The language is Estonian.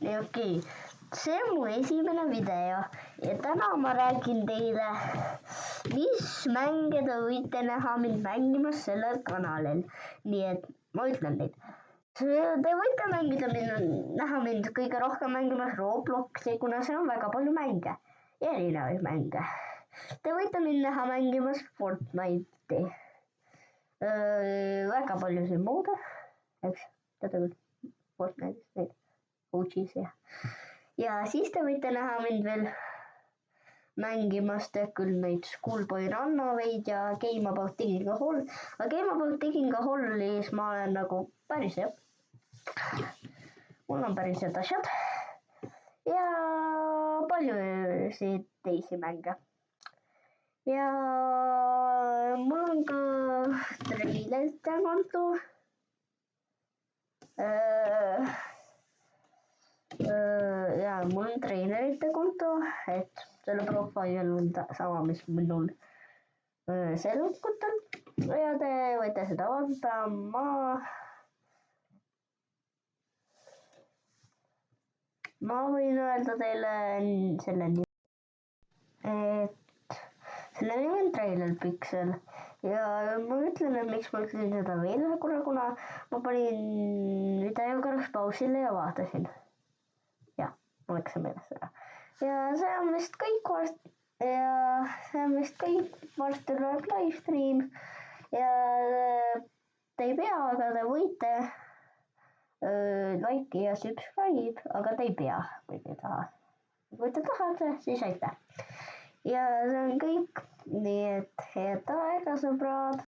okei. See on mu esimene video ja täna ma räägin teile, mis mänge te võite näha mind mängimas sellel kanalil. Nii et ma ütlen neid. Te võite näha mind kõige rohkem mängimas Robloxi, kuna seal on väga palju mänge, erinevaid mänge. Te võite mind näha mängimas Fortnite'i. Väga palju siin muude, eks, teate küll, Fortnite'is neid OG's ja siis te võite näha mind veel mängimas küll neid Schoolboy Runaway'd ja Game About Digging a Hole, aga Game About Digging a Hole'is ma olen nagu päris hea. Mul on päris head asjad ja paljusid teisi mänge. Ja mul on ka trailerite konto. Ja mul on trainerite konto, et selle profiil on sama, mis minul selgutel ja te võite seda vaadata. Ma võin öelda teile selle nimi, et selle nimi on Trailer Pixel ja ma ütlen, et miks ma ütlesin seda veel ühe korra, kuna ma panin video korraks pausile ja vaatasin. Ja, ma läksin meeles seda. Ja see on vist kõik varsti tuleb live stream ja te ei pea, aga te võite like ja subscribe, aga te ei pea, kui te ei taha. Kui te tahate, siis aitäh. Ja see on kõik, nii et head aega, sõbrad.